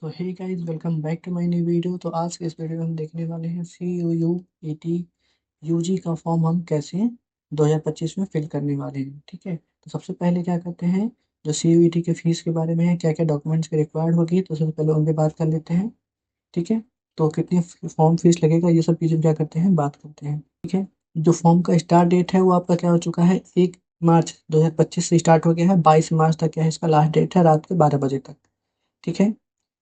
So hey guys, welcome back to my new video. तो आज के इस वीडियो में हम देखने वाले हैं C U U E T UG का फॉर्म हम कैसे 2025 में फिल करने वाले हैं। ठीक है, तो सबसे पहले क्या करते हैं, जो सी यू ई टी के फीस के बारे में है, क्या क्या डॉक्यूमेंट्स की रिक्वायर्ड होगी, तो सबसे पहले उन पर बात कर लेते हैं। ठीक है, तो कितनी फॉर्म फीस लगेगा, ये सब चीज़ें क्या करते हैं, बात करते हैं। ठीक है, जो फॉर्म का स्टार्ट डेट है वो आपका क्या हो चुका है, 1 मार्च 2025 से स्टार्ट हो गया है। 22 मार्च तक क्या है, इसका लास्ट डेट है, रात के 12 बजे तक। ठीक है,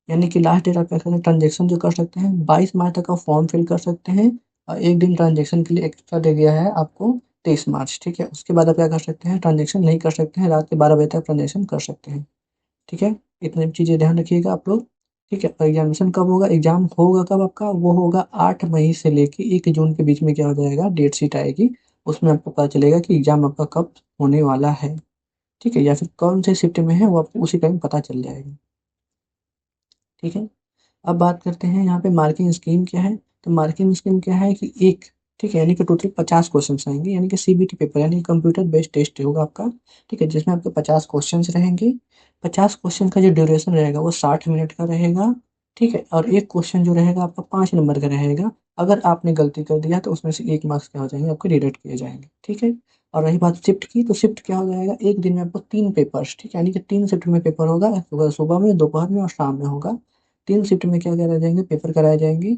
यानी कि लास्ट डेट आप क्या करें, ट्रांजेक्शन जो कर सकते हैं 22 मार्च तक आप फॉर्म फिल कर सकते हैं। और एक दिन ट्रांजेक्शन के लिए एक्स्ट्रा दे दिया है आपको, 23 मार्च। ठीक है, उसके बाद आप क्या कर सकते हैं, ट्रांजेक्शन नहीं कर सकते हैं, रात के 12 बजे तक ट्रांजेक्शन कर सकते हैं। ठीक है, इतनी चीज़ें ध्यान रखिएगा आप लोग। ठीक है, और एग्जामिनेशन कब होगा, एग्जाम होगा कब आपका, वो होगा 8 मई से लेके 1 जून के बीच में क्या हो जाएगा, डेट शीट आएगी। उसमें आपको पता चलेगा कि एग्जाम आपका कब होने वाला है। ठीक है, या फिर कौन से शिफ्ट में है, वो आपको उसी टाइम पता चल जाएगा। ठीक है, अब बात करते हैं यहाँ पे मार्किंग स्कीम क्या है। तो मार्किंग स्कीम क्या है कि एक, ठीक है, यानी कि टोटल 50 क्वेश्चन आएंगे, यानी कि सीबीटी पेपर, यानी कंप्यूटर बेस्ड टेस्ट होगा आपका। ठीक है, जिसमें आपके 50 क्वेश्चन रहेंगे। 50 क्वेश्चन का जो ड्यूरेशन रहेगा वो 60 मिनट का रहेगा। ठीक है, और एक क्वेश्चन जो रहेगा आपका 5 नंबर का रहेगा। अगर आपने गलती कर दिया तो उसमें से 1 मार्क्स क्या हो जाएंगे, आपके डिडक्ट किए जाएंगे। ठीक है, और रही बात शिफ्ट की, तो शिफ्ट क्या हो जाएगा, एक दिन में आपको 3 पेपर्स, ठीक है, यानी कि 3 शिफ्ट में पेपर होगा, सुबह सुबह में, दोपहर में और शाम में होगा। 3 शिफ्ट में क्या कराए जाएंगे, पेपर कराए जाएंगे।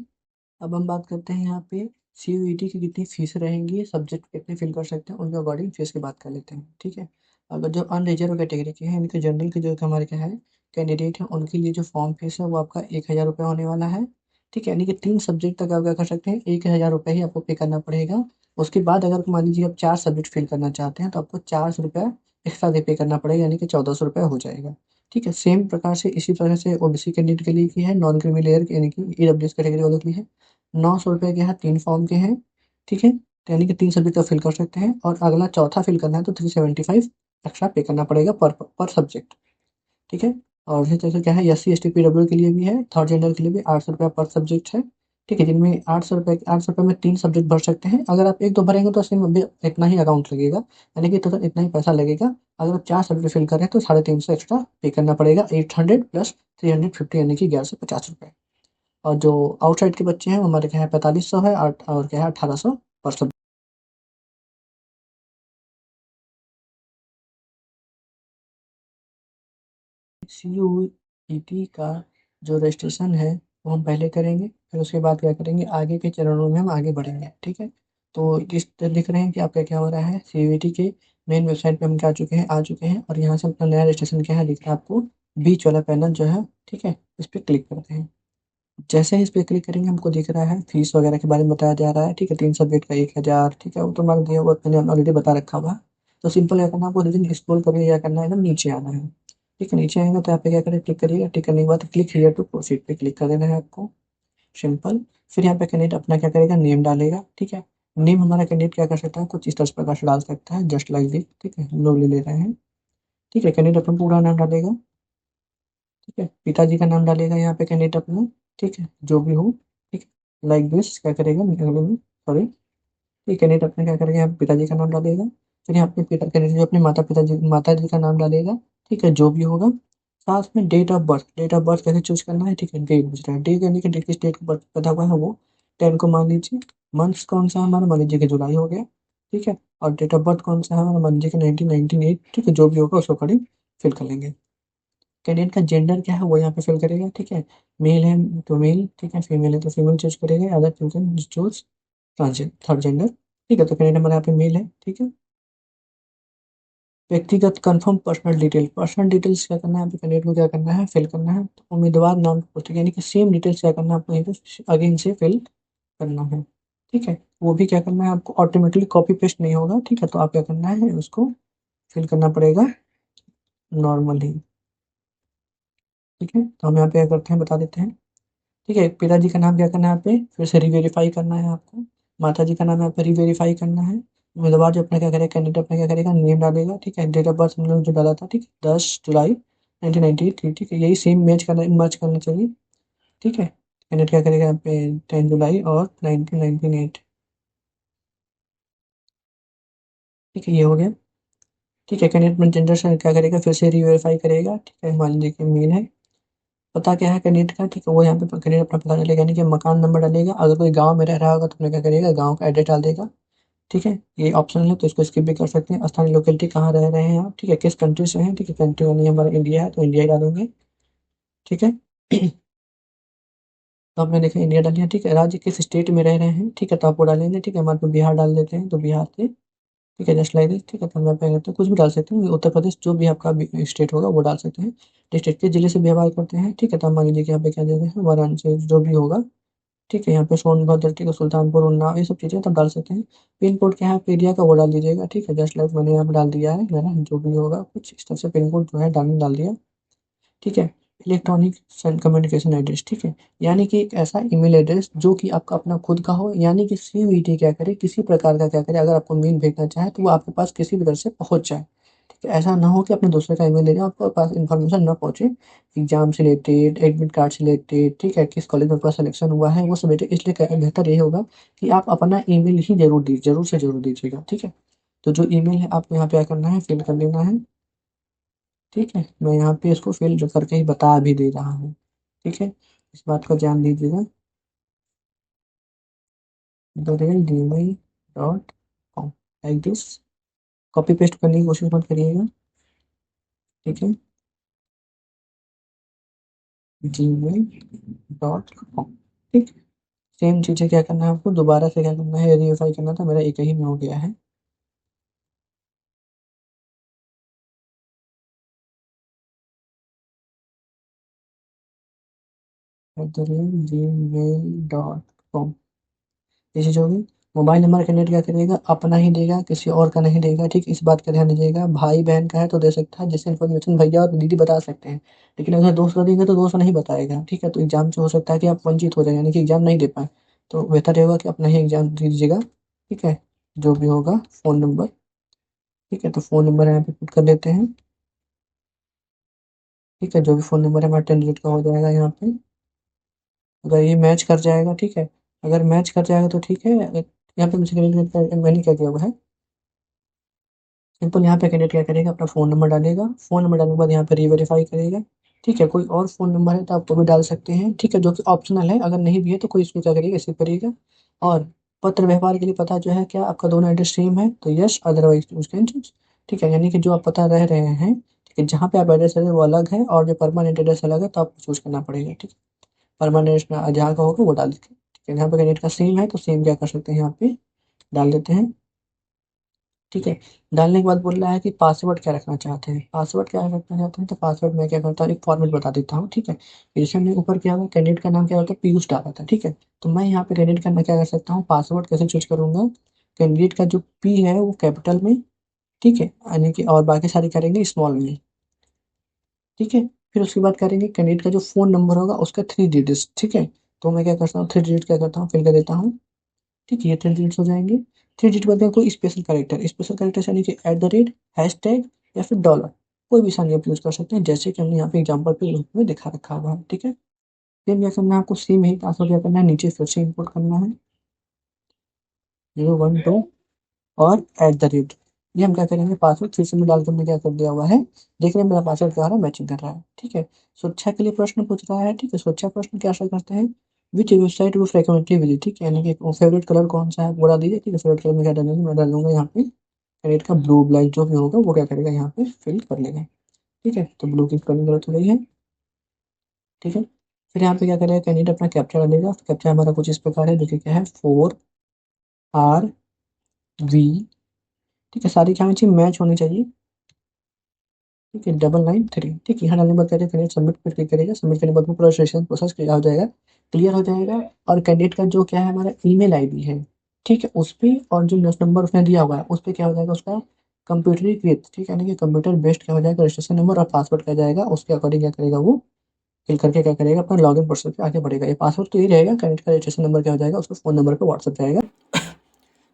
अब हम बात करते हैं यहाँ पे सीयूईटी की कितनी फीस रहेंगी, सब्जेक्ट कितने फिल कर सकते हैं, उनके अकॉर्डिंग फीस की बात कर लेते हैं। ठीक है, अगर जो अनरिजर्व कैटेगरी के हैं, इनके जनरल के जो हमारे क्या है कैंडिडेट हैं, उनके लिए जो फॉर्म फीस है वो आपका 1,000 रुपये होने वाला है। ठीक है, यानी कि 3 सब्जेक्ट तक आप क्या कर सकते हैं, 1,000 रुपये ही आपको पे करना पड़ेगा। उसके बाद अगर मान लीजिए आप 4 सब्जेक्ट फिल करना चाहते हैं, तो आपको 400 रुपया एक्स्ट्रा दे पे करना पड़ेगा, यानी कि 1,400 रुपये हो जाएगा। ठीक है, सेम प्रकार से इसी तरह से ओबीसी कैंडिडेट के लिए की है, नॉन क्रीमी लेयर यानी कि ईडब्ल्यूएस कैटेगरी वालों के लिए है। 900 रुपये के यहाँ 3 फॉर्म के हैं। ठीक है, तो यानी कि 3 सब्जेक्ट का फिल कर सकते हैं, और अगला चौथा फिल करना है तो 375 एक्स्ट्रा पे करना पड़ेगा पर सब्जेक्ट। ठीक है, और इसी तरह से क्या है, SC ST PW के लिए भी है, थर्ड जेंडर के लिए भी 800 रुपया पर सब्जेक्ट है। ठीक है, जिनमें 800 रुपये में 3 सब्जेक्ट भर सकते हैं। अगर आप एक दो भरेंगे तो सिर्फ भी इतना ही अकाउंट लगेगा, यानी कि टोटल इतना ही पैसा लगेगा। अगर आप 4 सब्जेक्ट फिल कर रहे हैं तो 350 एक्स्ट्रा पे करना पड़ेगा, 800 प्लस 350, यानी कि 1150 रुपये। और जो आउटसाइड के बच्चे हैं वो हमारे क्या है 4500 है, और क्या है 1800 पर सब। सी यू ई टी का जो रजिस्ट्रेशन है वो हम पहले करेंगे, फिर उसके बाद क्या करेंगे, आगे के चरणों में हम आगे बढ़ेंगे। ठीक है, तो इस तरह दिख रहे हैं कि आपका क्या हो रहा है, सी यू ई टी के मेन वेबसाइट पे हम क्या आ चुके हैं, और यहाँ से अपना नया रजिस्ट्रेशन क्या है दिख रहा है आपको, बीच वाला पैनल जो है। ठीक है, इस पर क्लिक करते हैं। जैसे ही इस पे क्लिक करेंगे हमको दिख रहा है फीस वगैरह के बारे में बताया जा रहा है। ठीक है, 3 सब्जेक्ट का 1,000। ठीक है, वो तो मान दिया, वो मैंने ऑलरेडी बता रखा हुआ है। तो सिंपल क्या करना है, आपको नीचे स्क्रॉल करके क्या करना है, एकदम नीचे आना है। ठीक है, नीचे आएगा तो यहाँ पे क्या करें, क्लिक करिएगा। टिक करने के बाद क्लिक हियर टू प्रोसीड पे क्लिक कर देना है आपको, सिंपल। फिर यहाँ पे कैंडिडेट अपना क्या करेगा, नेम डालेगा। ठीक है, नेम हमारा कैंडिडेट क्या कर सकता है, कुछ इस तरह प्रकार से डाल सकता है, जस्ट लाइक दिस। ठीक है, हम लोग ले रहे हैं। ठीक है, कैंडिडेट अपना पूरा नाम डालेगा। ठीक है, पिताजी का नाम डालेगा यहाँ पे कैंडिडेट अपना। ठीक है, जो भी हो। ठीक है, लाइक दिस क्या करेगा, अगले में, सॉरी, ये कैंडिडेट अपने क्या करेगा, यहाँ पे पिताजी का नाम डालेगा। फिर यहाँ पे पिता कैंडिडेट जो अपने माता जी का नाम डालेगा। ठीक है, जो भी होगा। साथ में डेट ऑफ बर्थ कैसे चूज करना है। ठीक है, डे पूछ रहा है, डे यानी कि डेट, किस डेट को बर्थ पैदा हुआ है वो 10 को मान लीजिए। मंथ्स कौन सा है हमारा, मान लीजिए कि जुलाई हो गया। ठीक है, और डेट ऑफ बर्थ कौन सा है हमारा, मान लीजिए कि 1998। ठीक है, जो भी होगा उसको अकॉर्डिंग फिल कर लेंगे। कैंडिडेट का जेंडर क्या है वो यहाँ पे फिल करेगा। ठीक है, मेल है तो मेल, ठीक है, फीमेल है तो फीमेल चूज करेगा, other choose choose third gender. ठीक है, तो कैंडिडेट हमारा यहाँ पे मेल है। ठीक है, व्यक्तिगत कंफर्म पर्सनल डिटेल्स क्या करना है, आपको कैंडिडेट को क्या करना है, फिल करना है। तो उम्मीदवार नाम पुस्तक, यानी कि सेम डिटेल्स क्या करना है आपको, यहीं पे अगेन से फिल करना है। ठीक है, वो भी क्या करना है आपको, ऑटोमेटिकली कॉपी पेस्ट नहीं होगा। ठीक है, तो आप क्या करना है, उसको फिल करना पड़ेगा नॉर्मली। ठीक है, तो हम यहाँ पे क्या करते हैं, बता देते हैं। ठीक है, पिताजी का नाम क्या करना है यहाँ पे, फिर से रीवेरीफाई करना है आपको। माता जी का नाम यहाँ पे रीवेरीफाई करना है। उम्मीदवार जो अपना क्या करेगा, कैंडिडेट अपना क्या करेगा, नेम डालेगा। ठीक है, डेट ऑफ बर्थ हम लोग जो डाला था, ठीक, 10 जुलाई 1993। ठीक है, यही सेम मैच करना चाहिए। ठीक है, कैंडिडेट क्या करेगा यहाँ पे 10 जुलाई और 1998। ठीक है, ये हो गया। ठीक है, कैंडिडेट में जेंडर से क्या करेगा, फिर से रीवेरीफाई करेगा। ठीक है, मान लीजिए कि मेल है। पता क्या है कैंडिडेट का, ठीक है, वो यहाँ पे कैंडिडेट अपना पता डालेगा, यानी कि मकान नंबर डालेगा। अगर कोई गांव में रह रहा होगा तो अपने क्या करेगा, गांव का एड्रेस डाल देगा। ठीक है, ये ऑप्शन है तो इसको स्किप भी कर सकते हैं। स्थानीय लोकेलिटी कहाँ रह रहे हैं आप, ठीक है, किस कंट्री से हैं, ठीक है, कंट्री वाली हमारा इंडिया है तो इंडिया ही डालेंगे। ठीक है तो आपने देखा इंडिया डाल दिया। ठीक है, राज्य किस स्टेट में रह रहे हैं, ठीक है, तो आप वो डालेंगे। ठीक है, हमारे पे बिहार डाल देते हैं तो बिहार से, ठीक है, जस्ट लाइक दिस। ठीक है, तो हम यहाँ पे करते हैं, कुछ भी डाल सकते हैं, उत्तर प्रदेश जो भी आपका स्टेट होगा वो डाल सकते हैं। डिस्ट्रिक्ट के जिले से व्यवहार करते हैं। ठीक है, तो हम मान लीजिए कि यहाँ पे क्या दे रहे हैं, वाराणसी जो भी होगा। ठीक है, यहाँ पे सोनभद्र, ठीक है, सुल्तानपुर, उन्नाव, ये सब चीज़ें तब डाल सकते हैं। पिन कोड क्या है आप एरिया का वो डाल दीजिएगा। ठीक है, जस्ट लाइक मैंने यहाँ पे डाल दिया है ना, जो भी होगा कुछ इस तरह से पिन कोड जो है डाल दिया। ठीक है, इलेक्ट्रॉनिक कम्युनिकेशन एड्रेस, ठीक है, यानी कि एक ऐसा ईमेल एड्रेस जो कि आपका अपना खुद का हो, यानी कि सीवीटी क्या करे, किसी प्रकार का क्या करे, अगर आपको मेल भेजना चाहे तो वो आपके पास किसी भी तरह से पहुंच जाए। ठीक है, ऐसा ना हो कि अपने दूसरे का ईमेल दे जाए आपके पास इन्फॉर्मेशन ना पहुंचे, एग्जाम से रिलेटेड, एडमिट कार्ड से रिलेटेड, ठीक है, किस कॉलेज में आपका सिलेक्शन हुआ है वो सब रिलेटेड। इसलिए बेहतर ये होगा कि आप अपना ईमेल ही जरूर से जरूर दीजिएगा। ठीक है, तो जो ईमेल है आपको यहाँ पे क्या करना है, फिल कर लेना है। ठीक है, मैं यहाँ पे इसको फिल करके ही बता भी दे रहा हूँ। ठीक है, इस बात का ध्यान दीजिएगा। gmail.com like this, copy paste करने की कोशिश मत करिएगा। ठीक है, gmail.com। ठीक, सेम चीज़ें क्या करना है आपको, दोबारा से क्या करना है, वेरीफाई करना था, मेरा एक ही में हो गया है। gmail.com, ये चीज़ होगी। मोबाइल नंबर कैंडिडेट क्या करिएगा, अपना ही देगा, किसी और का नहीं देगा। ठीक, इस बात का ध्यान दीजिएगा। भाई बहन का है तो दे सकता है, जिससे इन्फॉर्मेशन भैया और दीदी बता सकते हैं, लेकिन अगर दोस्त का देंगे तो दोस्त नहीं बताएगा। ठीक है, तो एग्जाम से हो सकता है कि आप वंचित हो जाए, यानी कि एग्जाम नहीं दे पाए। तो बेहतर रहेगा कि अपना ही एग्जाम दे दीजिएगा। ठीक है, जो भी होगा फ़ोन नंबर। ठीक है, तो फ़ोन नंबर यहाँ पे पुट कर देते हैं। ठीक है, जो भी फ़ोन नंबर है हमारा 10 डिजिट का हो जाएगा यहाँ पे। अगर ये मैच कर जाएगा, ठीक है, अगर मैच कर जाएगा तो ठीक है। यहाँ पे मुझे मैंने क्या किया हुआ है, सिंपल यहाँ पे कैंडिडेट क्या करेगा, अपना फ़ोन नंबर डालेगा। फ़ोन नंबर डालने के बाद यहाँ पे रीवेरीफाई करेगा। ठीक है, कोई और फ़ोन नंबर है तो आप वो भी डाल सकते हैं। ठीक है, जो कि ऑप्शनल है, अगर नहीं भी है तो कोई इसको क्या करिएगा, स्किप करिएगा। और पत्र व्यवहार के लिए पता जो है, क्या आपका दोनों एड्रेस सेम है तो yes, otherwise choose can choose. ठीक है, यानी कि जो आप पता रह रहे हैं, ठीक है, जहाँ पे आप एड्रेस रह रहे हैं वो अलग है और जो परमानेंट एड्रेस अलग है, तो आपको चूज करना पड़ेगा। ठीक है, परमानेंट जहाँ का होगा वो डाल दीजिए। ठीक है, यहाँ पे कैंडिडेट का सेम है तो सेम क्या कर सकते हैं, यहाँ पे डाल देते हैं। ठीक है, डालने के बाद बोल रहा है कि पासवर्ड क्या रखना चाहते हैं, पासवर्ड क्या रखना चाहते हैं, तो पासवर्ड मैं क्या करता हूँ, एक फॉर्मेट बता देता हूँ। ठीक है, जैसे हमने ऊपर क्या हुआ, कैंडिडेट का नाम क्या होता है, पीयूष डाला था। ठीक है, तो मैं यहाँ पे कैंडिडेट का मैं क्या कर सकता हूँ, पासवर्ड कैसे चूज करूंगा, कैंडिडेट का जो पी है वो कैपिटल में, ठीक है, यानी कि, और बाकी सारे करेंगे स्मॉल में। ठीक है, फिर उसके बाद करेंगे कैंडिडेट का जो फोन नंबर होगा उसका 3 डिजिट्स। ठीक है, तो मैं क्या करता हूँ, 3 डिजिट क्या करता हूँ, फिल कर देता हूँ। ठीक है, ये 3 डिजिट्स हो जाएंगे। 3 डिजिट बाद में कोई स्पेशल कैरेक्टर यानी कि @ हैशटैग या फिर डॉलर, कोई भी साइन आप यूज कर सकते हैं, जैसे कि हमने यहाँ पे एग्जाम्पल पे रूप में दिखा रखा हुआ है। ठीक है, फिर क्या करना है आपको, सेम ही पासवर्ड क्या करना है, नीचे फिर से इम्पोर्ट करना है 012 और ये हम क्या करेंगे, पासवर्ड फिर से मैं डाल कर हमने क्या कर दिया हुआ है, देख रहे हैं मेरा पासवर्ड क्या हो रहा है, मैचिंग कर रहा है। ठीक है, सुरक्षा के लिए प्रश्न पूछ रहा है। ठीक है, सुरक्षा प्रश्न क्या ऐसा करते हैं, विच वेबसाइट वो फ्रिक्वेंटली विजिट, ठीक है, यानी कि फेवरेट कलर कौन सा है वो डाल दीजिए। ठीक है, फेवरेट कलर में क्या डालेंगे, मैं डालूंगा यहाँ पे रेड का, ब्लू ब्लैक जो भी होगा वो क्या करेगा, यहाँ पे फिल कर लेगा। ठीक है, तो ब्लू की करने की जरूरत हो गई है। ठीक है, फिर यहाँ पे क्या करेगा, कैंडिडेट अपना कैप्चा डालेगा। कैप्चा हमारा कुछ इस प्रकार है, जो कि क्या है, 4RV। ठीक है, सारी क्या होनी चाहिए, मैच होनी चाहिए। ठीक है, 993। ठीक है, यहाँ डालने के बाद करेंगे सबमिट पर क्लिक करेगा। सबमिट करने के बाद पूरा रजिस्ट्रेशन प्रोसेस क्लियर हो जाएगा, और कैंडिडेट का जो क्या है हमारा ईमेल आईडी है, ठीक है, उस पर, और जो नंबर उसने दिया हुआ है उस पर क्या हो जाएगा, उसका कंप्यूटरीकृत, ठीक है, यानी कि कंप्यूटर बेस्ड क्या हो जाएगा, रजिस्ट्रेशन नंबर और पासवर्ड क्या जाएगा, उसके अकॉर्डिंग क्या करेगा वो फिल करके क्या करेगा, अपना लॉगिन प्रोसेस पे आगे बढ़ेगा। ये पासवर्ड तो यही रहेगा, कैंडिडेट का रजिस्ट्रेशन नंबर क्या हो जाएगा, उसको फोन नंबर पे व्हाट्सएप जाएगा,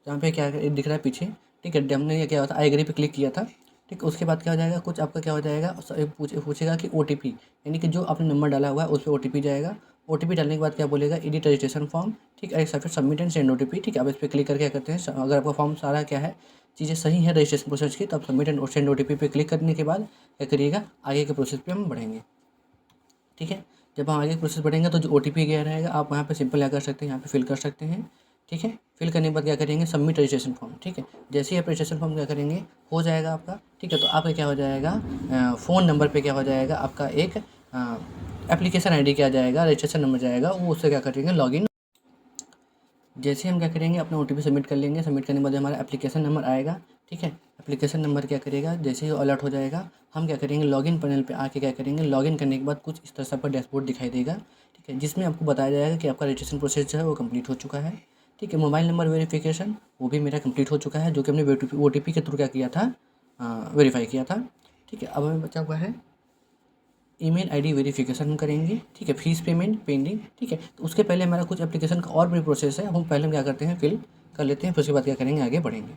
जहाँ पे क्या दिख रहा है पीछे। ठीक है, हमने ये क्या होता है, आई एग्री पे क्लिक किया था। ठीक, उसके बाद क्या हो जाएगा, कुछ आपका क्या हो जाएगा, पूछेगा कि OTP, यानी कि जो आपने नंबर डाला हुआ है उस पर OTP जाएगा। OTP डालने के बाद क्या बोलेगा, एडिट रजिस्ट्रेशन फॉर्म। ठीक है, फिर सबमिट एंड सेंड OTP। ठीक है, अब इस पर क्लिक करके क्या करते हैं, अगर आपका फॉर्म सारा क्या है, चीज़ें सही है रजिस्ट्रेशन प्रोसेस की, तो आप सबमिट एंड सेंड OTP पे क्लिक करने के बाद क्या करिएगा, आगे के प्रोसेस पे हम बढ़ेंगे। ठीक है, जब हम आगे प्रोसेस बढ़ेंगे तो जो OTP गया रहेगा आप वहाँ पे सिंपल क्या कर सकते हैं, यहाँ पे फिल कर सकते हैं, ठीक है। फिल करने के बाद क्या करेंगे, सबमिट रजिस्ट्रेशन फॉर्म, ठीक है। जैसे ही आप रजिस्ट्रेशन फॉर्म क्या करेंगे, हो जाएगा आपका, ठीक है। तो आपका क्या हो जाएगा, फ़ोन नंबर पे क्या हो जाएगा, आपका एक एप्लीकेशन ID क्या जाएगा, रजिस्ट्रेशन नंबर जाएगा, वो उससे क्या करेंगे, लॉगिन। जैसे हम क्या करेंगे, अपना OTP सबमिट कर लेंगे। सबमिट करने के बाद हमारा एप्लीकेशन नंबर आएगा, ठीक है। एप्लीकेशन नंबर क्या करेगा, जैसे ही अलर्ट हो जाएगा, हम क्या करेंगे, लॉगिन पैनल पे आके क्या करेंगे, लॉगिन करने के बाद कुछ इस तरह से आपका डैशबोर्ड दिखाई देगा, ठीक है। जिसमें आपको बताया जाएगा कि आपका रजिस्ट्रेशन प्रोसेस जो है वो कंप्लीट हो चुका है, ठीक है। मोबाइल नंबर वेरिफिकेशन वो भी मेरा कंप्लीट हो चुका है, जो कि हमने OTP के थ्रू क्या किया था, वेरीफाई किया था, ठीक है। अब हमें बचा हुआ है ईमेल ID वेरिफिकेशन हम करेंगे, ठीक है। फीस पेमेंट पेंडिंग, ठीक है। तो उसके पहले हमारा कुछ एप्लीकेशन का और भी प्रोसेस है, हम पहले हम क्या करते हैं, फिल कर लेते हैं, फिर उसके बाद क्या करेंगे, आगे बढ़ेंगे।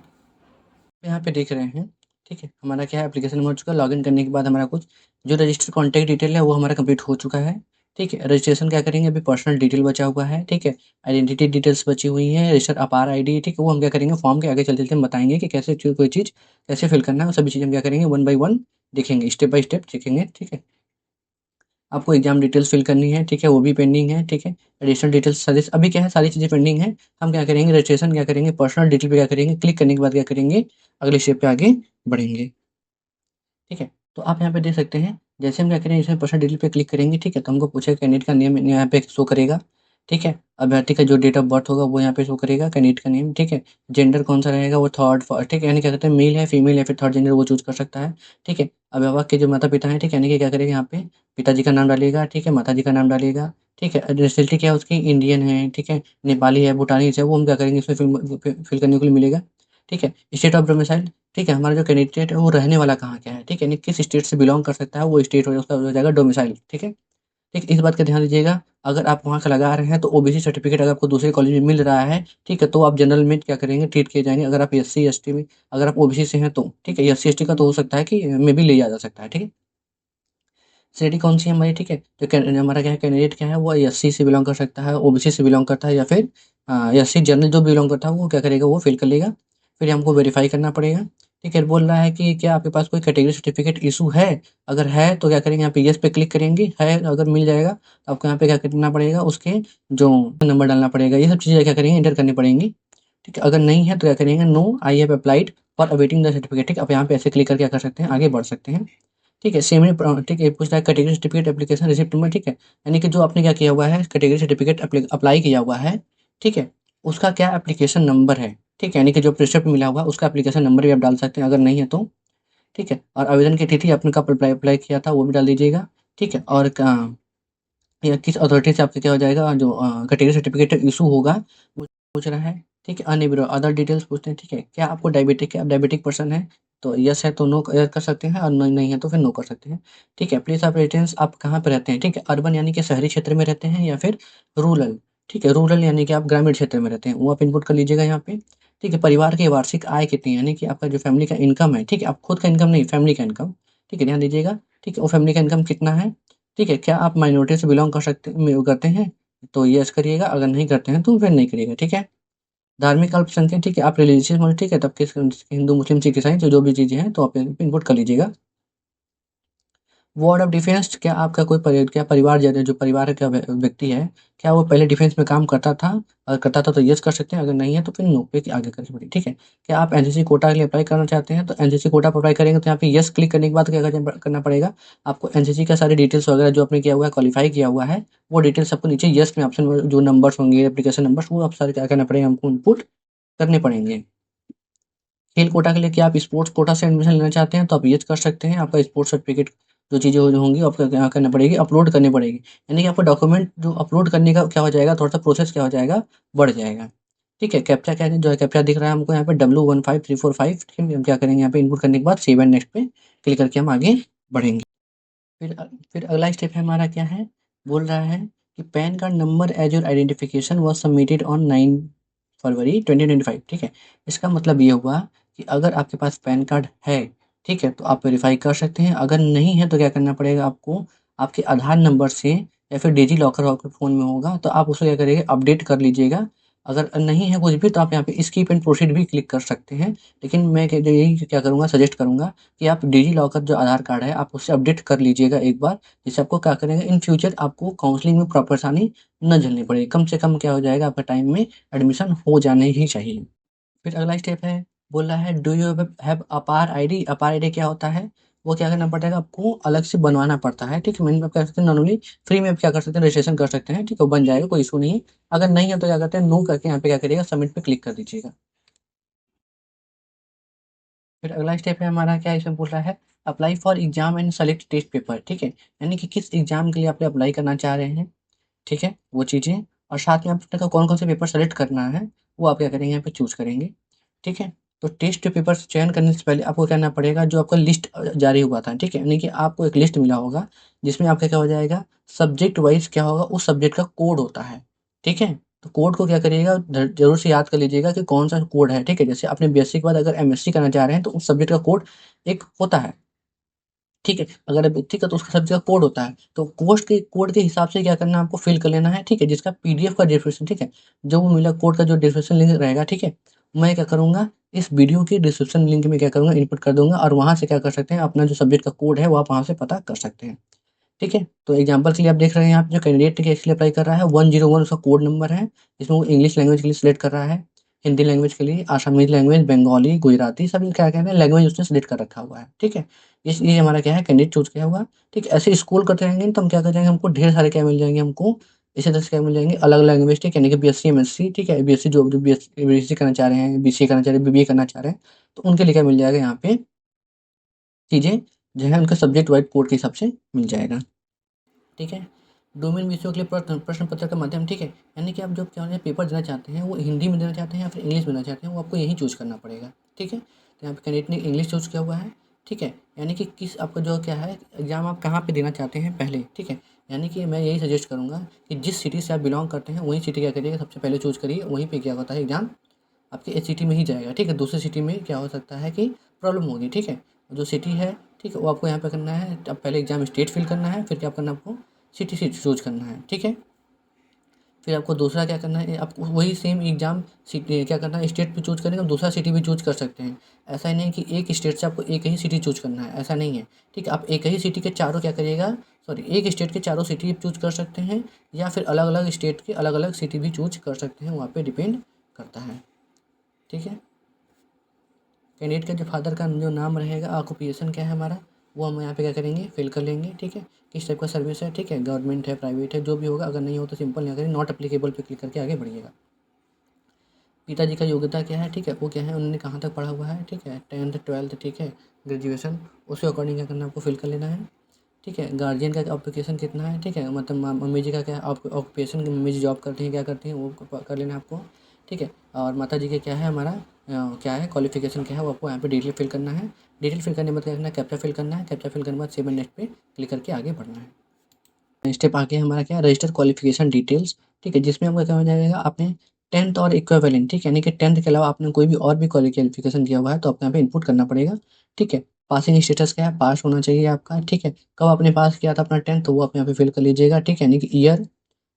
यहाँ पे देख रहे हैं, ठीक है। हमारा क्या है, एप्लीकेशन हो चुका है। लॉगिन करने के बाद हमारा कुछ जो रजिस्टर्ड कॉन्टैक्ट डिटेल है वो हमारा कंप्लीट हो चुका है, ठीक है। रजिस्ट्रेशन क्या करेंगे, अभी पर्सनल डिटेल बचा हुआ है, ठीक है। आइडेंटिटी डिटेल्स बची हुई हैं, रजिस्टर अपार ID, ठीक है। वो हम क्या करेंगे, फॉर्म के आगे चलते चलते हम बताएंगे कि कैसे कोई चीज़ कैसे फिल करना है, वो सभी चीज़ हम क्या करेंगे, 1 बाई 1 देखेंगे, स्टेप बाय स्टेप देखेंगे, ठीक है। आपको एग्जाम डिटेल्स फिल करनी है, ठीक है, वो भी पेंडिंग है, ठीक है। एडिशनल डिटेल्स सारी अभी क्या है, सारी चीज़ें पेंडिंग है। हम क्या करेंगे, रजिस्ट्रेशन क्या करेंगे, पर्सनल डिटेल पे क्या करेंगे, क्लिक करने के बाद क्या करेंगे, अगले स्टेप पे आगे बढ़ेंगे, ठीक है। तो आप यहाँ पे देख सकते हैं, जैसे हम क्या करेंगे, इसमें पर्सनल डिटेल पे क्लिक करेंगे, ठीक है। तो हमको पूछेगा कैंडिडेट का नेम यहाँ पे शो करेगा, ठीक है। अभ्यर्थी का जो डेट ऑफ बर्थ होगा वो यहाँ पे शो करेगा, कैंडिडेट का नेम, ठीक है। जेंडर कौन सा रहेगा, वो थर्ड फर्स्ट, ठीक है। यानी क्या कहते हैं, मेल है फीमेल या फिर थर्ड जेंडर वो चूज कर सकता है, ठीक है। अभिभावक के जो माता पिता हैं, ठीक है, यानी कि क्या करेगा, यहाँ पे पिताजी का नाम डालिएगा, ठीक है, माता जी का नाम डालिएगा, ठीक है। नेशनलिटी क्या है उसकी, इंडियन है, ठीक है, नेपाली है, भूटानीज है, वो हम क्या करेंगे, इसमें फिल करने को मिलेगा, ठीक है। स्टेट ऑफ डोमिसाइल, ठीक है, हमारा जो कैंडिडेट है वो रहने वाला कहाँ क्या है, ठीक है, यानी किस स्टेट से बिलोंग कर सकता है, वो स्टेट उसका हो जाएगा डोमिसाइल, ठीक है। ठीक, इस बात का ध्यान दीजिएगा, अगर आप वहाँ का लगा रहे हैं तो OBC सर्टिफिकेट अगर आपको दूसरे कॉलेज में मिल रहा है, ठीक है, तो आप जनरल में क्या करेंगे, ट्रीट किए जाएंगे। अगर आप SC ST में, अगर आप OBC से हैं तो, ठीक है, SC ST का तो हो सकता है कि मे भी लिया जा सकता है, ठीक है। सीडी कौन सी है हमारी, ठीक है, जो हमारा क्या है, कैंडिडेट क्या है, वो SC से बिलोंग कर सकता है, OBC से बिलोंग करता है, या फिर SC जनरल जो बिलोंग करता है वो क्या करेगा, वो फिल कर लेगा। फिर हमको वेरीफाई करना पड़ेगा, ठीक है। बोल रहा है कि क्या आपके पास कोई कैटेगरी सर्टिफिकेट इशू है, अगर है तो क्या करेंगे, यहाँ पे यस पे क्लिक करेंगे, है अगर मिल जाएगा तो आपको यहाँ पे क्या करना पड़ेगा, उसके जो नंबर डालना पड़ेगा, ये सब चीज़ें क्या करेंगे, एंटर करनी पड़ेंगी, ठीक है। अगर नहीं है तो क्या करेंगे, no I have applied for awaiting the certificate, ठीक है। आप यहाँ पे ऐसे क्लिक करके क्या कर सकते हैं, आगे बढ़ सकते हैं, ठीक है। सेम ठीक है, पूछ रहा है category certificate application receipt number, ठीक है, यानी कि जो आपने क्या किया हुआ है, कैटेगरी सर्टिफिकेट अप्लाई किया हुआ है, ठीक है, उसका क्या एप्लीकेशन नंबर है, ठीक है, यानी कि जो प्रिसेप्ट मिला हुआ है उसका एप्लीकेशन नंबर भी आप डाल सकते हैं, अगर नहीं है तो, ठीक है। और आवेदन की तिथि आपने कब अप्लाई अप्लाई किया था वो भी डाल दीजिएगा, ठीक है। और या किस अथॉरिटी से आपका क्या हो जाएगा, जो कैटेगरी सर्टिफिकेट इशू होगा वो पूछ रहा है, ठीक है। अन्य अदर डिटेल्स पूछते हैं, ठीक है। क्या आपको डायबिटिक है, आप डायबिटिक पर्सन है तो यस है तो नो कर सकते हैं, और नहीं है तो फिर नो कर सकते हैं, ठीक है। प्लेस ऑफ रेजिडेंस आप कहाँ पे रहते हैं, ठीक है, अर्बन यानी कि शहरी क्षेत्र में रहते हैं, या फिर रूरल, ठीक है, रूरल यानी कि आप ग्रामीण क्षेत्र में रहते हैं, वो आप इनपुट कर लीजिएगा यहाँ पे, ठीक है। परिवार की वार्षिक आय कितनी है, यानी कि आपका जो फैमिली का इनकम है, ठीक है, आप खुद का इनकम नहीं, फैमिली का इनकम, ठीक है, ध्यान दीजिएगा, ठीक है। वो फैमिली का इनकम कितना है, ठीक है। क्या आप माइनॉरिटी से बिलोंग कर सकते करते हैं तो यस करिएगा, अगर नहीं करते हैं तो फिर नहीं करिएगा, ठीक है। धार्मिक अल्पसंख्यक, ठीक है, आप रिलीजियस होंगे, ठीक है, तब किस हिंदू मुस्लिम सिख ईसाई तो जो भी चीज़ें हैं तो आप इनपुट कर लीजिएगा। वार्ड ऑफ डिफेंस, क्या आपका कोई क्या परिवार जो परिवार का व्यक्ति है, क्या वो पहले डिफेंस में काम करता था, अगर करता था तो यस कर सकते हैं, अगर नहीं है तो फिर नो पे आगे करनी पड़ेगी, ठीक है। क्या आप NCC कोटा के लिए अप्लाई करना चाहते हैं, तो NCC कोटा पर अप्लाई करेंगे तो यहाँ पे यस क्लिक करने के बाद क्या करना पड़ेगा, आपको NCC का सारी डिटेल्स वगैरह जो आपने किया हुआ है, क्वालिफाई किया हुआ है, वो डिटेल्स आपको नीचे यस में ऑप्शन जो नंबर्स होंगे, एप्लीकेशन नंबर्स, वो आप सारे क्या करना पड़ेगा, हमको इनपुट करने पड़ेंगे। खेल कोटा के लिए क्या आप स्पोर्ट्स कोटा से एडमिशन लेना चाहते हैं तो आप ये कर सकते हैं, आपका स्पोर्ट्स सर्टिफिकेट जो चीज़ें होंगी आपको क्या करना पड़ेगी, अपलोड करनी पड़ेगी, यानी कि आपका डॉक्यूमेंट जो अपलोड करने का क्या हो जाएगा, थोड़ा सा प्रोसेस क्या हो जाएगा, बढ़ जाएगा, ठीक है। कैप्चा क्या है, जो है कैप्चा दिख रहा है हमको यहाँ पे W15345, ठीक है। हम क्या करेंगे, यहाँ पे इनपुट करने के बाद सेव एंड नेक्स्ट पे क्लिक करके हम आगे बढ़ेंगे। फिर फिर अगला स्टेप है हमारा क्या है, बोल रहा है कि PAN card number as your identification was submitted on 9 फरवरी 2025, ठीक है। इसका मतलब ये हुआ कि अगर आपके पास पैन कार्ड है, ठीक है, तो आप वेरीफाई कर सकते हैं, अगर नहीं है तो क्या करना पड़ेगा आपको, आपके आधार नंबर से या फिर डिजी लॉकर आपके फ़ोन में होगा तो आप उसको क्या करिएगा, अपडेट कर लीजिएगा, अगर नहीं है कुछ भी तो आप यहाँ पे स्किप एंड प्रोसीड भी क्लिक कर सकते हैं। लेकिन मैं यही क्या करूँगा, सजेस्ट करूँगा कि आप डिजी लॉकर जो आधार कार्ड है आप उससे अपडेट कर लीजिएगा एक बार, जिससे आपको क्या करेंगे इन फ्यूचर आपको काउंसलिंग में परेशानी न झेलनी पड़े। कम से कम क्या हो जाएगा, आपका टाइम में एडमिशन हो जाने ही चाहिए। फिर अगला स्टेप है, बोल रहा है डू यू हैव अपार आईडी। अपार आईडी क्या होता है, वो क्या करना पड़ेगा आपको, अलग से बनवाना पड़ता है। ठीक है, मैंने आप क्या कर सकते हैं नॉर्मली फ्री में आप क्या कर सकते हैं, रजिस्ट्रेशन कर सकते हैं। ठीक है, वो बन जाएगा, कोई इशू नहीं है। अगर नहीं है तो क्या करते हैं, नो करके यहाँ पे क्या करिएगा, सबमिट पे क्लिक कर दीजिएगा। फिर अगला स्टेप है हमारा, क्या इसमें बोल रहा है, apply for exam and select test paper. ठीक है, यानी कि किस एग्जाम के लिए आप अप्लाई करना चाह रहे हैं। ठीक है, वो चीज़ें, और साथ में आपका कौन कौन से पेपर सेलेक्ट करना है वो आप क्या करेंगे, यहाँ पे चूज़ करेंगे। ठीक है, तो टेस्ट पेपर चयन करने से पहले आपको करना पड़ेगा, जो आपका लिस्ट जारी हुआ था। ठीक है, यानी कि आपको एक लिस्ट मिला होगा जिसमें आपका क्या हो जाएगा, सब्जेक्ट वाइज क्या होगा, उस सब्जेक्ट का कोड होता है। ठीक है, तो कोड को क्या करिएगा, जरूर से याद कर लीजिएगा कि कौन सा कोड है। ठीक है, जैसे आपने बीएससी के बाद अगर एमएससी करना चाह रहे हैं तो उस सब्जेक्ट का कोड एक होता है। ठीक है, अगर अब ठीक है तो उसका सब जगह कोड होता है, तो कोड के हिसाब से क्या करना है, आपको फिल कर लेना है। ठीक है, जिसका पीडीएफ का डिस्क्रिप्शन, ठीक है, जो वो मिला कोड का जो डिस्क्रिप्शन लिंक रहेगा। ठीक है, मैं क्या करूँगा, इस वीडियो के डिस्क्रिप्शन लिंक में क्या करूँगा, इनपुट कर दूँगा, और वहाँ से क्या कर सकते हैं, अपना जो सब्जेक्ट का कोड है वो आप वहाँ से पता कर सकते हैं। ठीक है, तो एग्जाम्पल के लिए आप देख रहे हैं यहाँ पे जो कैंडिडेट के लिए अप्लाई कर रहा है 101 उसका कोड नंबर है। इसमें वो इंग्लिश लैंग्वेज के लिए सिलेक्ट कर रहा है, हिंदी लैंग्वेज के लिए, आसामीज लैंग्वेज, बंगाली, गुजराती, सभी क्या कहते हैं लैंग्वेज उसने सिलेक्ट कर रखा हुआ है। ठीक है, ये हमारा क्या है, कैंडिडेट चूज किया हुआ। ठीक है, ऐसे स्क्रॉल करते रहेंगे तो हम क्या कर जाएंगे, हमको ढेर सारे क्या मिल जाएंगे, हमको इसी तरह से क्या मिल जाएंगे, अलग अलग लैंग्वेज। ठीक है, यानी कि बीएससी एमएससी, ठीक है, बीएससी जो बीएससी करना चाह रहे हैं, बीसीए करना चाह रहे हैं, बीबीए करना चाह रहे हैं, तो उनके लिए क्या मिल जाएगा यहाँ पे चीज़ें, जो है उनके सब्जेक्ट वाइज कोड के हिसाब से मिल जाएगा। ठीक है, डोमेन विषयों के लिए प्रश्न पत्र का माध्यम। ठीक है, यानी कि आप जो क्या है पेपर देना चाहते हैं वो हिंदी में देना चाहते हैं या फिर इंग्लिश में देना चाहते हैं, वो आपको यही चूज़ करना पड़ेगा। ठीक है, तो यहाँ पे कैंडिडेट ने इंग्लिश चूज़ किया हुआ है। ठीक है, यानी कि किस आपका जो क्या है एग्ज़ाम आप कहाँ पे देना चाहते हैं पहले। ठीक है, यानी कि मैं यही सजेस्ट करूँगा कि जिस सिटी से आप बिलोंग करते हैं वही सिटी क्या करिएगा, सबसे पहले चूज़ करिए, वहीं पे क्या होता है एग्ज़ाम आपके इस सिटी में ही जाएगा। ठीक है, दूसरी सिटी में क्या हो सकता है कि प्रॉब्लम होगी। ठीक है, जो सिटी है, ठीक है, वो आपको यहाँ पे करना है, अब पहले एग्जाम स्टेट फिल करना है, फिर क्या करना है आपको सिटी से चूज करना है। ठीक है, फिर आपको दूसरा क्या करना है, आपको वही सेम एग्जाम सिटी क्या करना है, स्टेट भी चूज करेंगे, दूसरा सिटी भी चूज कर सकते हैं। ऐसा ही नहीं कि एक स्टेट से आपको एक ही सिटी चूज करना है, ऐसा नहीं है। ठीक है, आप एक ही सिटी के चारों क्या करिएगा, सॉरी एक स्टेट के चारों सिटी चूज कर सकते हैं, या फिर अलग अलग स्टेट के अलग अलग सिटी भी चूज कर सकते हैं, वहाँ पे डिपेंड करता है। ठीक है, कैंडिडेट का जो फादर का जो नाम रहेगा, ऑक्यूपेशन क्या है हमारा, वो हम यहाँ पे क्या करेंगे, फिल कर लेंगे। ठीक है, किस टाइप का सर्विस है, ठीक है, गवर्नमेंट है, प्राइवेट है, जो भी होगा। अगर नहीं हो तो सिंपल यहाँ करें नॉट अप्लीकेबल पे क्लिक करके आगे बढ़िएगा। पिताजी का योग्यता क्या है, ठीक है, वो क्या है, उन्होंने कहाँ तक पढ़ा हुआ है। ठीक है, 10th 12th, ठीक है, ग्रेजुएशन, उसके अकॉर्डिंग क्या करना है, आपको फिल कर लेना है। ठीक है, गार्जियन का ऑक्यूपेशन कितना है। ठीक है, मतलब मम्मी जी का क्या ऑक्यूपेशन, मम्मी जी जॉब करती हैं, क्या करती हैं, वो कर लेना है आपको। ठीक है, और माता जी के क्या है हमारा क्या है क्वालिफिकेशन क्या है, वो आपको यहाँ पे डिटेल फिल करना है। डिटेल फिल करने के बाद क्या करना है, कैप्चा फिल करना है। कैप्चा फिल करने के बाद सेव एंड नेक्स्ट पे क्लिक करके आगे बढ़ना है। स्टेप आगे हमारा क्या है, रजिस्टर क्वालिफिकेशन डिटेल्स। ठीक है, जिसमें आपका क्या हो जाएगा, आपने 10th और इक्विवेलेंट, ठीक है, यानी कि 10th के अलावा आपने कोई भी और भी क्वालिफिकेशन किया हुआ है तो आपको यहाँ पे इनपुट करना पड़ेगा। ठीक है, पासिंग स्टेटस क्या है, पास होना चाहिए आपका। ठीक है, कब आपने पास किया था अपना 10th, तो वो आप यहाँ पे फिल कर लीजिएगा। ठीक है, यानी कि ईयर।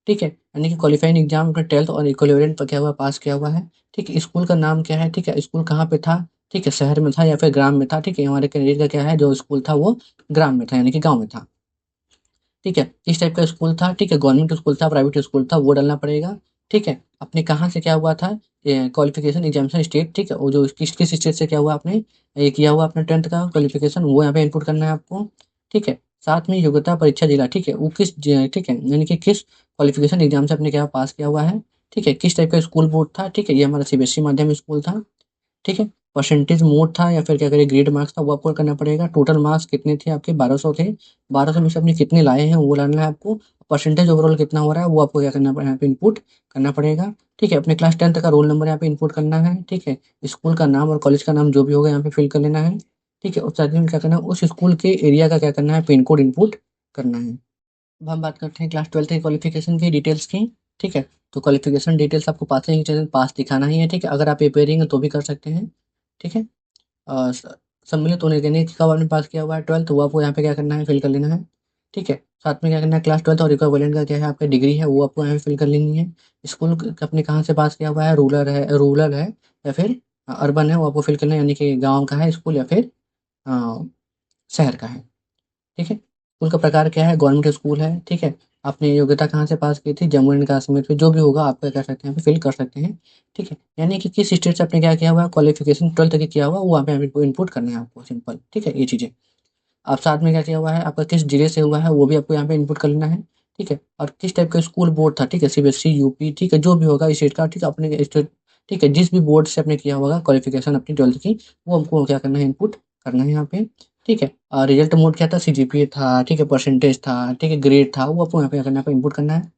ठीक है, यानी कि क्वालिफाइंग एग्जाम अपने 12th और इक्विवेलेंट पर क्या हुआ, पास किया हुआ है। ठीक है, स्कूल का नाम क्या है, ठीक है, स्कूल कहाँ पे था, ठीक है, शहर में था या फिर ग्राम में था। ठीक है, हमारे कैंडिडेट का क्या है, जो स्कूल था वो ग्राम में था, यानी कि गाँव में था। ठीक है, किस टाइप का स्कूल था, ठीक है, गवर्नमेंट स्कूल था, प्राइवेट स्कूल था, वो डालना पड़ेगा। ठीक है, आपने कहाँ से क्या हुआ था, क्वालिफिकेशन एग्जामिनेशन स्टेट। ठीक है, वो जो किस स्टेट से क्या हुआ आपने ये किया हुआ अपना 10th का क्वालिफिकेशन, वो यहाँ पे इनपुट करना है आपको। ठीक है, साथ में योग्यता परीक्षा जिला। ठीक है, वो ठीक है, यानी कि किस क्वालिफिकेशन एग्जाम से आपने क्या पास किया हुआ है। ठीक है, किस टाइप का स्कूल बोर्ड था। ठीक है, ये हमारा सीबीएसई माध्यम स्कूल था। ठीक है, परसेंटेज मोड था या फिर क्या करें ग्रेड मार्क्स था, वो आपको करना पड़ेगा। टोटल मार्क्स कितने थे आपके, 1200 थे, 1200 में से आपने कितने लाए हैं वो लाना है आपको। परसेंटेज ओवरऑल कितना हो रहा है वो आपको क्या करना पड़ेगा, यहाँ पे इनपुट करना पड़ेगा। ठीक है, अपने क्लास 10th का रोल नंबर यहाँ पे इनपुट करना है। ठीक है, स्कूल का नाम और कॉलेज का नाम जो भी होगा यहाँ पे फिल कर लेना है। ठीक है, उस साथ में क्या करना है, उस स्कूल के एरिया का क्या करना है, पिन कोड इनपुट करना है। अब हम बात करते हैं क्लास 12th की क्वालिफिकेशन की डिटेल्स की। ठीक है, तो क्वालिफिकेशन डिटेल्स आपको पास दिखाना ही है। ठीक है, अगर आप पेपरिंग है तो भी कर सकते हैं। ठीक है, सम्मिलित होने के लिए कब आपने पास किया हुआ है 12th, वो आपको यहाँ पे क्या करना है, फिल कर लेना है। ठीक है। साथ में क्या करना है, क्लास 12th और इक्विवेलेंट का क्या है, आपका डिग्री है वो आपको यहाँ पे फिल कर लेनी है। स्कूल आपने कहाँ से पास किया हुआ है, रूरल है या फिर अर्बन है, वो आपको फिल करना है, यानी कि गाँव का है स्कूल या फिर शहर का है। ठीक है। स्कूल का प्रकार क्या है, गवर्नमेंट स्कूल है। ठीक है। आपने योग्यता कहाँ से पास की थी, जम्मू एंड कश्मीर से, जो भी होगा आप क्या कर सकते हैं, यहाँ पे फिल कर सकते हैं। ठीक है। यानी कि किस स्टेट से आपने क्या किया हुआ है, क्वालिफिकेशन 12th तक किया हुआ, वो वहाँ पे इनपुट करना है आपको, सिंपल। ठीक है, ये चीज़ें। आप साथ में क्या किया हुआ है, आपका किस जिले से हुआ है, वो भी आपको यहाँ पे इनपुट कर लेना है। ठीक है। और किस टाइप का स्कूल बोर्ड था, ठीक है, सीबीएसई, यूपी, ठीक है, जो भी होगा स्टेट का, ठीक है, अपने स्टेट, ठीक है, जिस भी बोर्ड से आपने किया होगा क्वालिफिकेशन अपनी 12th की, वो हमको क्या करना है, इनपुट करना है यहाँ पे। ठीक है। और रिजल्ट मोड क्या था, सीजीपीए था, ठीक है, परसेंटेज था, ठीक है, ग्रेड था, वो आपको यहाँ पे क्या करना है, इनपुट करना है।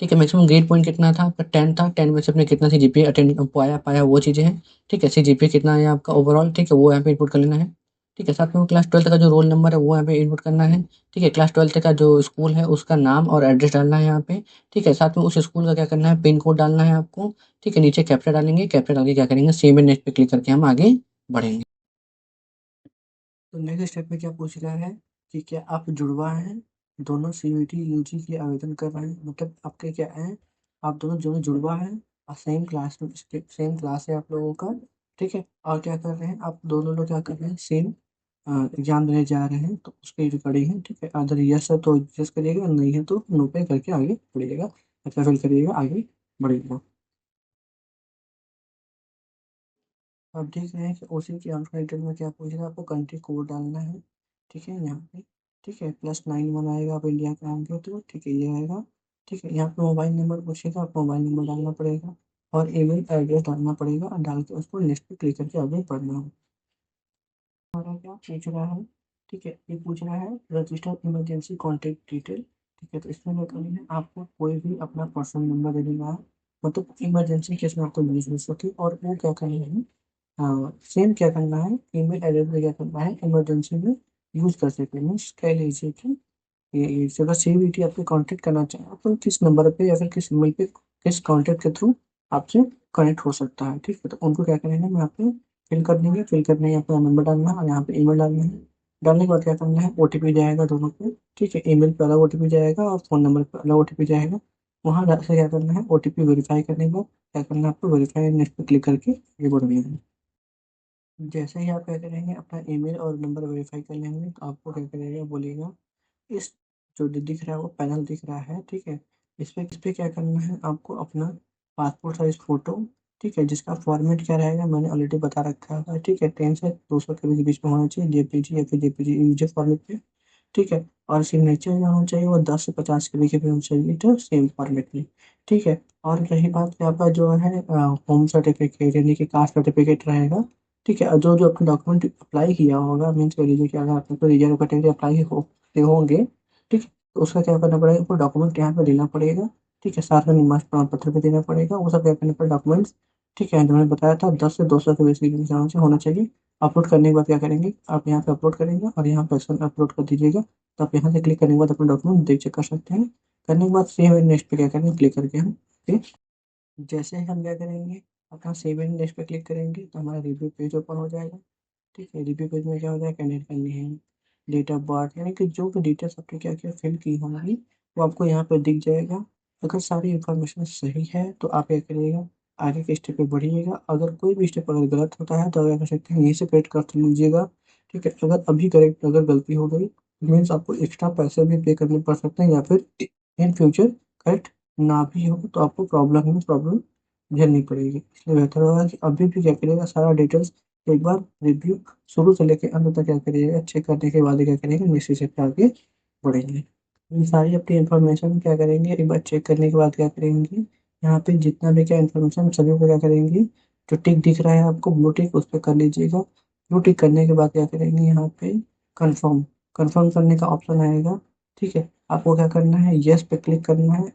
ठीक है। मैक्सिमम ग्रेड पॉइंट कितना था आपका, 10 था, 10 में से आपने कितना सीजीपीए अटेंड पाया पाया वो चीज़ें हैं। ठीक है। सीजीपीए कितना है आपका ओवरऑल, ठीक है, वो यहाँ पे इनपुट कर लेना है। ठीक है। साथ में वो क्लास 12th का जो रोल नंबर है वो यहाँ पे इनपुट करना है। ठीक है। क्लास 12th का जो स्कूल है उसका नाम और एड्रेस डालना है यहाँ पे। ठीक है। साथ में उस स्कूल का क्या करना है, पिन कोड डालना है आपको। ठीक है। नीचे कैप्चा डालेंगे, कैप्चा डाल के क्या करेंगे, सेव एंड नेक्स्ट पे क्लिक करके हम आगे बढ़ेंगे। तो नेक्स्ट स्टेप में क्या पूछ रहा है कि क्या आप जुड़वा हैं, दोनों सीयूईटी यूजी के आवेदन कर रहे हैं, मतलब आपके क्या है, आप दोनों जो जुड़वा हैं और सेम क्लास में, सेम क्लास है आप लोगों का। ठीक है। और क्या कर रहे हैं, आप दोनों लोग क्या कर रहे हैं, सेम एग्जाम देने जा रहे हैं, तो उसकी रिकॉर्डिंग है। ठीक है। अगर यस है तो यस करिएगा, नहीं है तो नो पे करके आगे बढ़िएगा, अच्छा फिल करिएगा, आगे बढ़िएगा। आप देख रहे हैं कि उसी के अल्टरनेटिव में क्या पूछ रहा है, आपको कंट्री कोड डालना है। ठीक है, यहाँ पे। ठीक है, +91 आएगा, आप इंडिया का होंगे तो ठीक है ये आएगा। ठीक है, यहाँ पे मोबाइल नंबर पूछेगा, आप मोबाइल नंबर डालना पड़ेगा और ईमेल एड्रेस डालना पड़ेगा, और डाल के उसको नेक्स्ट पे क्लिक करके आगे बढ़ना है। हमारा क्या पूछ रहा है, ठीक है, ये पूछ रहा है रजिस्टर इमरजेंसी कॉन्टैक्ट डिटेल। ठीक है, तो इसमें क्या करना है, आपको कोई भी अपना पर्सनल नंबर दे देना है, मतलब इमरजेंसी केस में आपको यूज हो सके, और वो क्या करना है, हाँ सेम क्या करना है, ईमेल एड्रेस पे क्या करना है, इमरजेंसी में यूज कर सकते हैं। मीन्स कह लीजिए कि ये अगर सीवीटी आपको कांटेक्ट करना चाहे तो किस नंबर पे या फिर किस ईमेल पे, किस कांटेक्ट के थ्रू आपसे कनेक्ट हो सकता है। ठीक है, तो उनको क्या करेंगे, मैं यहाँ पे फिल कर देंगे, फिल करने के अपना नंबर डालना है और यहाँ पे ईमेल डालना है। डालने के बाद क्या करना है, ओटीपी जाएगा दोनों पे। ठीक है, ईमेल पे अलग ओटीपी जाएगा और फोन नंबर पे अलग ओटीपी जाएगा। वहाँ से क्या करना है, ओटीपी वेरीफाई करने के बाद क्या करना है, आपको वेरीफाई नेक्स्ट पे क्लिक करके ये बढ़ गया है। जैसे ही आप क्या करेंगे, अपना ईमेल और नंबर वेरीफाई कर लेंगे, तो आपको क्या करेगा, बोलेगा इस जो दिख रहा है वो पैनल दिख रहा है। ठीक है, इस पे क्या करना है, आपको अपना पासपोर्ट साइज फोटो, ठीक है, जिसका फॉर्मेट क्या रहेगा मैंने ऑलरेडी बता रखा है। ठीक है, 10 से 200 के बीच में होना चाहिए, जेपीजी या फिर जेपीजी यूजे फॉर्मेट पे। ठीक है, और सिग्नेचर जो होना चाहिए वो 10 से 50 के बीच में होना चाहिए, तो सेम फॉर्मेट में। ठीक है। और रही बात क्या, आपका जो है होम सर्टिफिकेट यानी कि कास्ट सर्टिफिकेट रहेगा। ठीक है, और जो जो अपने डॉक्यूमेंट अप्लाई किया होगा, मीन्स कह लीजिए कि अगर आपने कोई रिजर्व कैटेगरी अप्लाई होंगे, ठीक है, तो उसका क्या करना पड़ेगा, आपको डॉक्यूमेंट यहाँ पे देना पड़ेगा। ठीक है, साथ में निवास प्रमाण पत्र भी देना पड़ेगा, वो सब क्या करना पड़ेगा डॉक्यूमेंट्स। ठीक है, जो मैंने बताया था 10 से 200 के बीच के बीच में होना चाहिए। अपलोड करने के बाद क्या करेंगे, आप यहाँ पे अपलोड करेंगे और यहाँ पे अपलोड कर दीजिएगा। तो आप यहाँ से क्लिक करने के बाद अपना डॉक्यूमेंट देख चेक कर सकते हैं। करने के बाद सेव एंड नेक्स्ट पे क्या करेंगे, क्लिक करके हम फिर जैसे ही हम क्या करेंगे, अपना सेव एंड नेक्स्ट पे क्लिक करेंगे तो हमारा रिव्यू पेज ओपन हो जाएगा। ठीक है, रिव्यू पेज में क्या हो जाएगा, कैंडिडेट का नेम, डेट ऑफ बर्थ, यानी कि जो भी डिटेल्स आपने क्या क्या फिल की होंगी वो आपको यहाँ पर दिख जाएगा। अगर सारी इन्फॉर्मेशन सही है तो आप क्या करिएगा, आगे के स्टेप पे बढ़िएगा। अगर कोई भी स्टेप अगर गलत होता है तो आप क्या कर सकते हैं, यहीं से करेक्ट कर लीजिएगा। ठीक है, अगर अभी करेक्ट अगर गलती हो गई मीन्स आपको एक्स्ट्रा पैसे भी पे करने पड़ सकते हैं, या फिर इन फ्यूचर करेक्ट ना भी हो तो आपको प्रॉब्लम झेलनी पड़ेगी। इसलिए बेहतर होगा कि अभी भी क्या करिएगा, सारा डिटेल्स एक बार रिव्यू शुरू से लेकर अंत तक क्या करिएगा, चेक करने के बाद ही क्या करेंगे, नेक्स्ट स्टेप पे आगे बढ़ेंगे। ये सारी अपनी इन्फॉर्मेशन क्या करेंगे, एक बार चेक करने के बाद क्या करेंगे, यहाँ पे जितना भी क्या इन्फॉर्मेशन सभी को क्या करेंगे, जो टिक दिख रहा है आपको ब्लू टिक, उस पर कर लीजिएगा। ब्लू टिक करने के बाद क्या करेंगे, यहाँ पे कंफर्म कंफर्म करने का ऑप्शन आएगा। ठीक है, आपको क्या करना है, यस पे क्लिक करना है।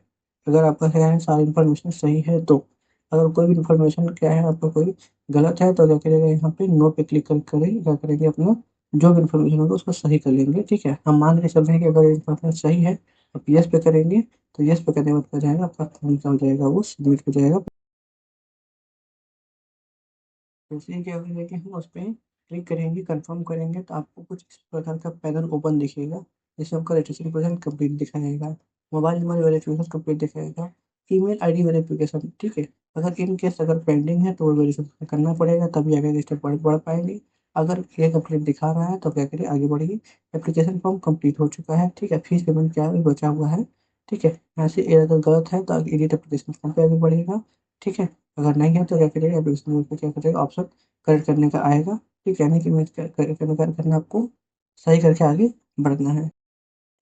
अगर आपका क्या है, सारी इन्फॉर्मेशन सही है तो। अगर कोई भी इन्फॉर्मेशन क्या है आपका कोई गलत है तो क्या करेगा, यहाँ पे नो पे क्लिक कर करेंगे, क्या करेंगे, अपना जो भी इन्फॉर्मेशन होगा उसको सही कर लेंगे। ठीक है, हम मान के चल रहे हैं कि अगर इन्फॉर्मेशन सही है, आप यस पे करेंगे, तो यस पे करने के बाद क्या जाएगा, आपका फॉर्म क्या हो जाएगा, वो सबमिट हो जाएगा। जैसे ही क्या करेंगे, हम उस पर क्लिक करेंगे, कंफर्म करेंगे, तो आपको कुछ इस प्रकार का पैनल ओपन दिखेगा। इसमें आपका रजिस्ट्रेशन कंप्लीट दिखाएगा, मोबाइल नंबर वेरिफिकेशन कंप्लीट दिखाएगा, ईमेल आईडी वेरिफिकेशन, ठीक है। अगर इन केस अगर पेंडिंग है तो वो वेरिफिकेशन करना पड़ेगा, तभी आगे स्टेप बढ़ पाएंगे। अगर ये कंप्लीट दिखा रहा है तो क्या करिए, आगे बढ़िए। एप्लीकेशन फॉर्म कंप्लीट हो चुका है, ठीक है। फीस पेमेंट क्या है बचा हुआ है, ठीक है। यहाँ से ये अगर गलत है तो आगे एडिट एप्लीकेशन फॉर्म पे आगे बढ़ेगा, ठीक है। अगर नहीं है तो क्या करिएगा, एप्लीकेशन पे क्या करिएगा, ऑप्शन करेक्ट करने का आएगा, ठीक है। यानी कि मैं करना आपको सही करके आगे बढ़ना है,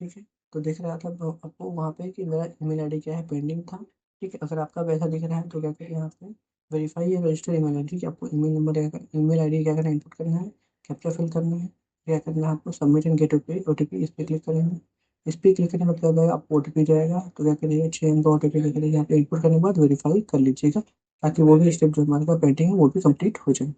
ठीक है। तो दिख रहा था आपको वहाँ पे कि मेरा ईमेल आईडी क्या है, पेंडिंग था, ठीक है। अगर आपका वैसा दिख रहा है तो क्या करिए, यहाँ पे वेरीफाई या रजिस्टर ईमेल आईडी, ठीक है। आपको ईमेल नंबर ईमेल आईडी क्या करना है, इनपुट करना है, कैप्चा फिल करना है, क्या करना है आपको, सबमिट एंड गेट ओटीपी, इस पर क्लिक करेंगे। इस पर क्लिक करने के बाद क्या होगा, आपको ओटीपी जाएगा, तो क्या करिए 6 अंक का ओटीपी क्या करिए यहाँ पे इनपुट करने के बाद वेरीफाई कर लीजिएगा, ताकि वो भी स्टेप जो हमारे का पेंडिंग है वो भी कंप्लीट हो जाए।